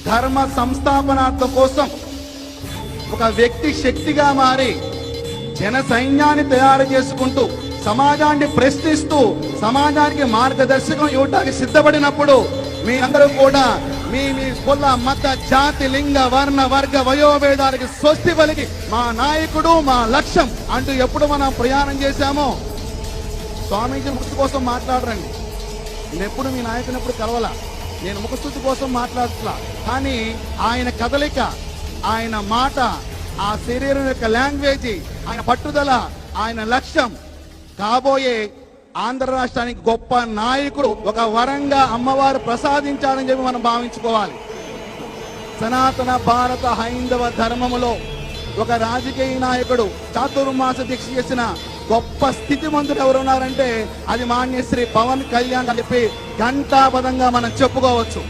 ధర్మ సంస్థాపనార్థం కోసం ఒక వ్యక్తి శక్తిగా మారి జన సైన్యాన్ని తయారు చేసుకుంటూ సమాజాన్ని ప్రశ్నిస్తూ సమాజానికి మార్గదర్శకం ఇవ్వడానికి సిద్ధపడినప్పుడు మీ అందరూ కూడా మీ మీ కుల మత జాతి లింగ వర్ణ వర్గ వయోభేదాలకి స్వస్తి పలికి మా నాయకుడు మా లక్ష్యం అంటూ ఎప్పుడు మనం ప్రయాణం చేశామో, స్వామీజీ ముక్తి కోసం మాట్లాడరండి, నేను ఎప్పుడు మీ నాయకుని ఎప్పుడు కలవాల, నేను ముఖస్థుతి కోసం మాట్లాడుతున్నా, కానీ ఆయన కదలిక, ఆయన మాట, ఆ శరీరం యొక్క లాంగ్వేజ్, ఆయన పట్టుదల, ఆయన లక్ష్యం కాబోయే ఆంధ్ర రాష్ట్రానికి గొప్ప నాయకుడు ఒక వరంగా అమ్మవారు ప్రసాదించాలని చెప్పి మనం భావించుకోవాలి. సనాతన భారత హైందవ ధర్మములో ఒక రాజకీయ నాయకుడు చాతుర్మాస దీక్ష చేసిన గొప్ప స్థితిమంతుడు ఎవరున్నారంటే అది మాన్యశ్రీ పవన్ కళ్యాణ్ అని చెప్పి ఘంటాపదంగా మనం చెప్పుకోవచ్చు.